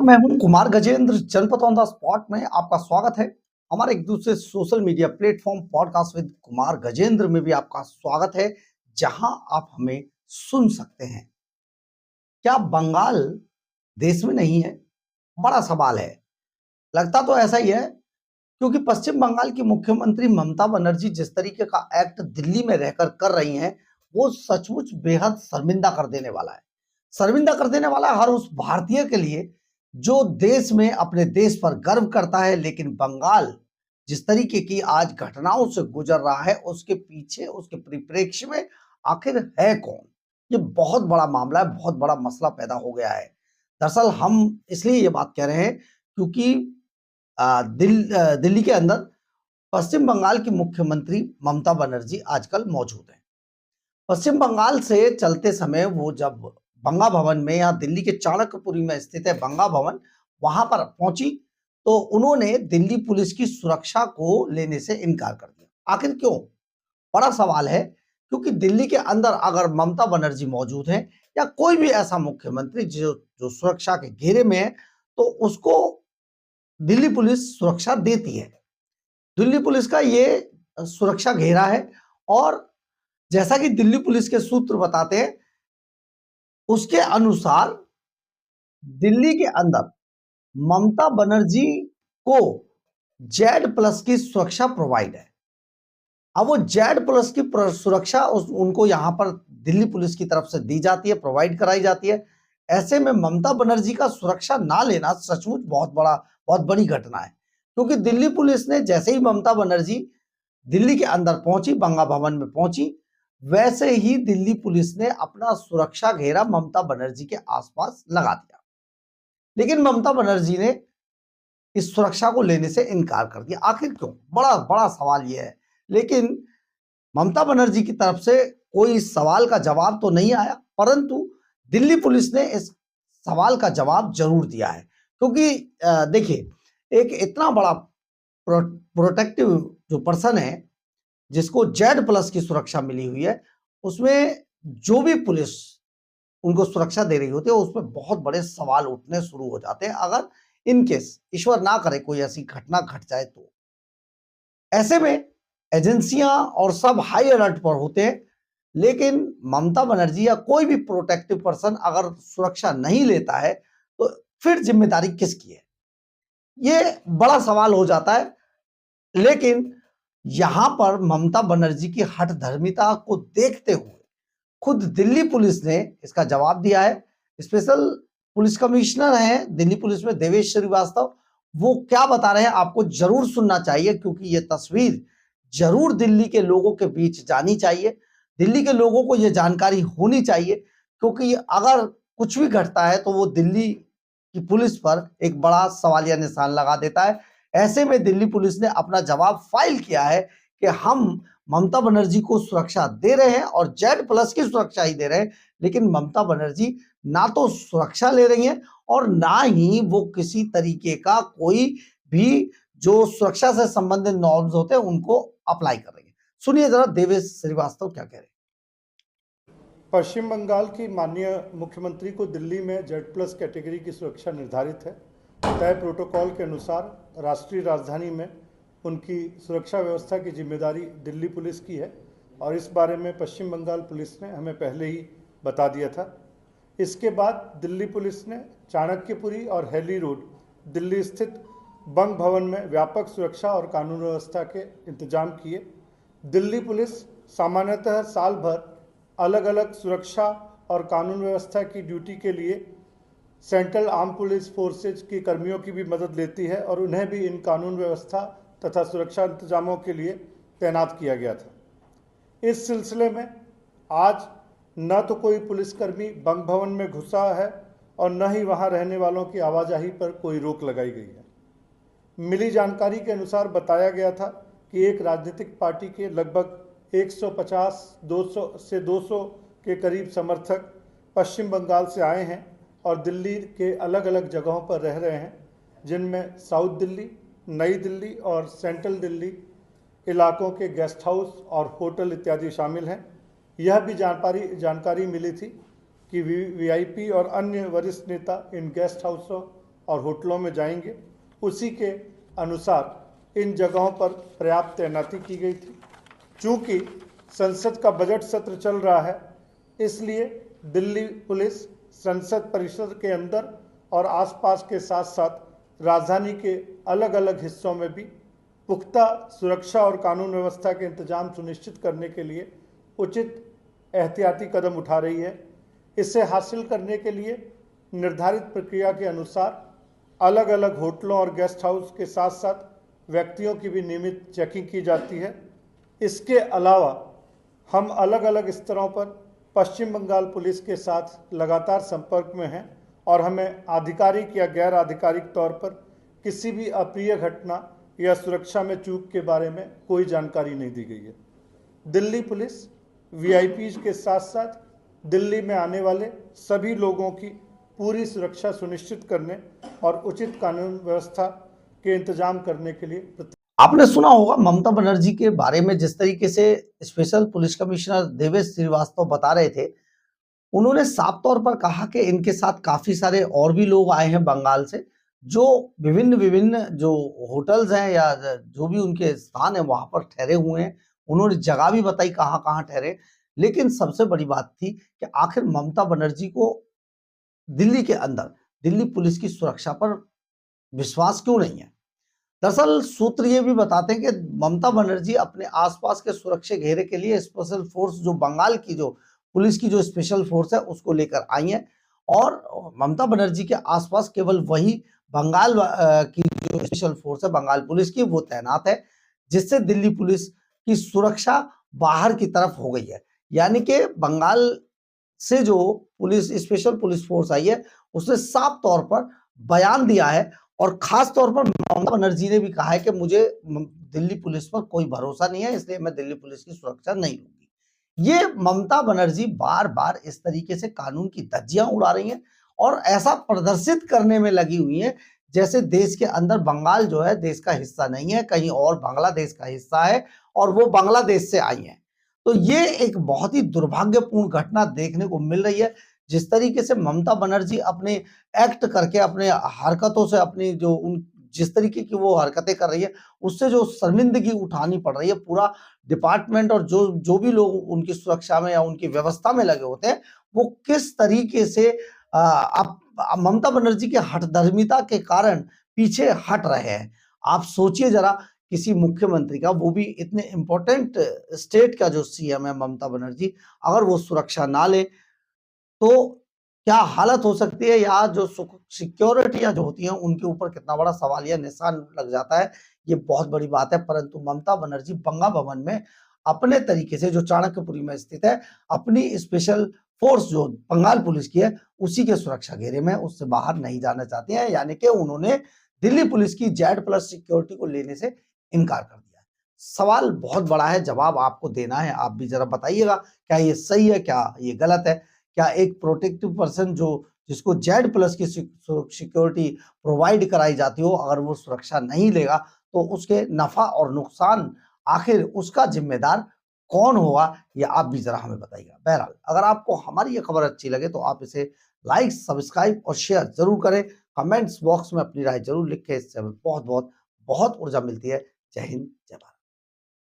मैं हूं कुमार गजेंद्र, जनपद ऑन द स्पॉट में आपका स्वागत है। हमारे एक दूसरे social media platform podcast with Kumar Gajendra में भी आपका स्वागत है, जहां आप हमें सुन सकते हैं। क्या बंगाल देश में नहीं है? बड़ा सवाल है। लगता तो ऐसा ही है, क्योंकि पश्चिम बंगाल की मुख्यमंत्री ममता बनर्जी जिस तरीके का एक्ट दिल्ली में रहकर कर रही हैं, वो सचमुच बेहद शर्मिंदा कर देने वाला है। शर्मिंदा कर देने वाला है हर उस भारतीय के लिए जो देश में अपने देश पर गर्व करता है, लेकिन बंगाल जिस तरीके की आज घटनाओं से गुजर रहा है, उसके पीछे, उसके परिप्रेक्ष्य में आखिर है कौन? ये बहुत बड़ा मामला है, बहुत बड़ा मसला पैदा हो गया है। दरअसल हम इसलिए ये बात कह रहे हैं क्योंकि दिल्ली के अंदर पश्चिम बंगाल की मुख्यमंत्री ममता बनर्जी आजकल मौजूद हैं। पश्चिम बंगाल से चलते समय वो जब बंगा भवन में, या दिल्ली के चाणक्यपुरी में स्थित है बंगा भवन, वहां पर पहुंची तो उन्होंने दिल्ली पुलिस की सुरक्षा को लेने से इनकार कर दिया। आखिर क्यों? बड़ा सवाल है, क्योंकि दिल्ली के अंदर अगर ममता बनर्जी मौजूद है या कोई भी ऐसा मुख्यमंत्री जो जो सुरक्षा के घेरे में है, तो उसको दिल्ली पुलिस सुरक्षा देती है। दिल्ली पुलिस का ये सुरक्षा घेरा है, और जैसा कि दिल्ली पुलिस के सूत्र बताते हैं, उसके अनुसार दिल्ली के अंदर ममता बनर्जी को जेड प्लस की सुरक्षा प्रोवाइड है। अब वो जेड प्लस की सुरक्षा उनको यहां पर दिल्ली पुलिस की तरफ से दी जाती है, प्रोवाइड कराई जाती है। ऐसे में ममता बनर्जी का सुरक्षा ना लेना सचमुच बहुत बड़ी घटना है, क्योंकि दिल्ली पुलिस ने जैसे ही ममता बनर्जी दिल्ली के अंदर पहुंची, बंगा भवन में पहुंची, वैसे ही दिल्ली पुलिस ने अपना सुरक्षा घेरा ममता बनर्जी के आसपास लगा दिया। लेकिन ममता बनर्जी ने इस सुरक्षा को लेने से इनकार कर दिया। आखिर क्यों? बड़ा बड़ा सवाल यह है। लेकिन ममता बनर्जी की तरफ से कोई इस सवाल का जवाब तो नहीं आया, परंतु दिल्ली पुलिस ने इस सवाल का जवाब जरूर दिया है। क्योंकि देखिए, एक इतना बड़ा प्रोटेक्टिव जो पर्सन है, जिसको जेड प्लस की सुरक्षा मिली हुई है, उसमें जो भी पुलिस उनको सुरक्षा दे रही होती है, उसमें बहुत बड़े सवाल उठने शुरू हो जाते हैं, अगर इन केस ईश्वर ना करे कोई ऐसी घटना घट जाए तो। ऐसे में एजेंसियां और सब हाई अलर्ट पर होते हैं, लेकिन ममता बनर्जी या कोई भी प्रोटेक्टिव पर्सन अगर सुरक्षा नहीं लेता है, तो फिर जिम्मेदारी किसकी है? ये बड़ा सवाल हो जाता है। लेकिन यहां पर ममता बनर्जी की हठधर्मिता को देखते हुए खुद दिल्ली पुलिस ने इसका जवाब दिया है। स्पेशल पुलिस कमिश्नर हैं दिल्ली पुलिस में, देवेश श्रीवास्तव, वो क्या बता रहे हैं आपको जरूर सुनना चाहिए, क्योंकि ये तस्वीर जरूर दिल्ली के लोगों के बीच जानी चाहिए। दिल्ली के लोगों को ये जानकारी होनी चाहिए, क्योंकि अगर कुछ भी घटता है तो वो दिल्ली की पुलिस पर एक बड़ा सवालिया निशान लगा देता है। ऐसे में दिल्ली पुलिस ने अपना जवाब फाइल किया है कि हम ममता बनर्जी को सुरक्षा दे रहे हैं और जेड प्लस की सुरक्षा ही दे रहे हैं, लेकिन ममता बनर्जी ना तो सुरक्षा ले रही हैं और ना ही वो किसी तरीके का कोई भी जो सुरक्षा से संबंधित नॉर्म्स होते हैं उनको अप्लाई कर रही है। सुनिए जरा देवेश श्रीवास्तव क्या कह रहे हैं। पश्चिम बंगाल की माननीय मुख्यमंत्री को दिल्ली में जेड प्लस कैटेगरी की सुरक्षा निर्धारित है। तय प्रोटोकॉल के अनुसार राष्ट्रीय राजधानी में उनकी सुरक्षा व्यवस्था की जिम्मेदारी दिल्ली पुलिस की है, और इस बारे में पश्चिम बंगाल पुलिस ने हमें पहले ही बता दिया था। इसके बाद दिल्ली पुलिस ने चाणक्यपुरी और हैली रोड दिल्ली स्थित बंग भवन में व्यापक सुरक्षा और कानून व्यवस्था के इंतजाम किए। दिल्ली पुलिस सामान्यतः साल भर अलग अलग सुरक्षा और कानून व्यवस्था की ड्यूटी के लिए सेंट्रल आर्म पुलिस फोर्सेज के कर्मियों की भी मदद लेती है, और उन्हें भी इन कानून व्यवस्था तथा सुरक्षा इंतजामों के लिए तैनात किया गया था। इस सिलसिले में आज न तो कोई पुलिसकर्मी बंग भवन में घुसा है और न ही वहां रहने वालों की आवाजाही पर कोई रोक लगाई गई है। मिली जानकारी के अनुसार बताया गया था कि एक राजनीतिक पार्टी के लगभग 150-200 के करीब समर्थक पश्चिम बंगाल से आए हैं और दिल्ली के अलग अलग जगहों पर रह रहे हैं, जिनमें साउथ दिल्ली, नई दिल्ली और सेंट्रल दिल्ली इलाकों के गेस्ट हाउस और होटल इत्यादि शामिल हैं। यह भी जानकारी मिली थी कि वीआईपी और अन्य वरिष्ठ नेता इन गेस्ट हाउसों और होटलों में जाएंगे, उसी के अनुसार इन जगहों पर पर्याप्त तैनाती की गई थी। चूंकि संसद का बजट सत्र चल रहा है, इसलिए दिल्ली पुलिस संसद परिसर के अंदर और आसपास के साथ साथ राजधानी के अलग अलग हिस्सों में भी पुख्ता सुरक्षा और कानून व्यवस्था के इंतजाम सुनिश्चित करने के लिए उचित एहतियाती कदम उठा रही है। इसे हासिल करने के लिए निर्धारित प्रक्रिया के अनुसार अलग अलग होटलों और गेस्ट हाउस के साथ साथ व्यक्तियों की भी नियमित चेकिंग की जाती है। इसके अलावा हम अलग अलग स्तरों पर पश्चिम बंगाल पुलिस के साथ लगातार संपर्क में हैं और हमें आधिकारिक या गैर आधिकारिक तौर पर किसी भी अप्रिय घटना या सुरक्षा में चूक के बारे में कोई जानकारी नहीं दी गई है। दिल्ली पुलिस वीआईपीज के साथ साथ दिल्ली में आने वाले सभी लोगों की पूरी सुरक्षा सुनिश्चित करने और उचित कानून व्यवस्था के इंतजाम करने के लिए आपने सुना होगा ममता बनर्जी के बारे में जिस तरीके से special police commissioner Devesh Srivastava बता रहे थे। उन्होंने साफ तौर पर कहा कि इनके साथ काफी सारे और भी लोग आए हैं बंगाल से, जो विभिन्न विभिन्न जो होटल्स हैं या जो भी उनके स्थान है वहां पर ठहरे हुए हैं। उन्होंने जगह भी बताई कहाँ कहाँ ठहरे, लेकिन सबसे बड़ी बात थी कि आखिर ममता बनर्जी को दिल्ली के अंदर दिल्ली पुलिस की सुरक्षा पर विश्वास क्यों नहीं है। दरअसल सूत्र ये भी बताते हैं कि ममता बनर्जी अपने आसपास के सुरक्षा घेरे के लिए स्पेशल फोर्स जो बंगाल की जो पुलिस की जो स्पेशल फोर्स है उसको लेकर आई है, और ममता बनर्जी के आसपास केवल वही बंगाल की जो स्पेशल फोर्स है बंगाल पुलिस की वो तैनात है, जिससे दिल्ली पुलिस की सुरक्षा बाहर की तरफ हो गई है। यानी कि बंगाल से जो पुलिस स्पेशल पुलिस फोर्स आई है उसने साफ तौर पर बयान दिया है, और खास तौर पर ममता बनर्जी ने भी कहा है कि मुझे दिल्ली पुलिस पर कोई भरोसा नहीं है, इसलिए मैं दिल्ली पुलिस की सुरक्षा नहीं लूंगी। ये ममता बनर्जी बार बार इस तरीके से कानून की धज्जियां उड़ा रही हैं और ऐसा प्रदर्शित करने में लगी हुई हैं जैसे देश के अंदर बंगाल जो है देश का हिस्सा नहीं है, कहीं और बांग्लादेश का हिस्सा है और वो बांग्लादेश से आई है। तो ये एक बहुत ही दुर्भाग्यपूर्ण घटना देखने को मिल रही है। जिस तरीके से ममता बनर्जी अपने एक्ट करके अपने हरकतों से अपनी जो उन जिस तरीके की वो हरकतें कर रही है उससे जो शर्मिंदगी उठानी पड़ रही है, पूरा डिपार्टमेंट और जो जो भी लोग उनकी सुरक्षा में या उनकी व्यवस्था में लगे होते हैं वो किस तरीके से आप ममता बनर्जी के हठधर्मिता के कारण पीछे हट रहे हैं। आप सोचिए जरा, किसी मुख्यमंत्री का, वो भी इतने इंपॉर्टेंट स्टेट का जो सीएम है ममता बनर्जी, अगर वो सुरक्षा ना ले तो क्या हालत हो सकती है, या जो सिक्योरिटियां जो होती हैं उनके ऊपर कितना बड़ा सवालिया निशान लग जाता है। ये बहुत बड़ी बात है। परंतु ममता बनर्जी बंगा भवन में अपने तरीके से जो चाणक्यपुरी में स्थित है अपनी स्पेशल फोर्स जो बंगाल पुलिस की है उसी के सुरक्षा घेरे में, उससे बाहर नहीं जाना चाहती हैं। यानी कि उन्होंने दिल्ली पुलिस की Z+ सिक्योरिटी को लेने से इनकार कर दिया है। सवाल बहुत बड़ा है, जवाब आपको देना है, आप भी जरा बताइएगा क्या ये सही है, क्या ये गलत है। क्या एक प्रोटेक्टिव पर्सन जो जिसको Z+ की सिक्योरिटी प्रोवाइड कराई जाती हो, अगर वो सुरक्षा नहीं लेगा तो उसके नफा और नुकसान आखिर उसका जिम्मेदार कौन होगा, ये आप भी जरा हमें बताइएगा। बहरहाल अगर आपको हमारी ये खबर अच्छी लगे तो आप इसे लाइक, सब्सक्राइब और शेयर जरूर करें। कमेंट्स बॉक्स में अपनी राय जरूर लिखें, इससे हमें बहुत बहुत बहुत ऊर्जा मिलती है। जय हिंद, जय भारत।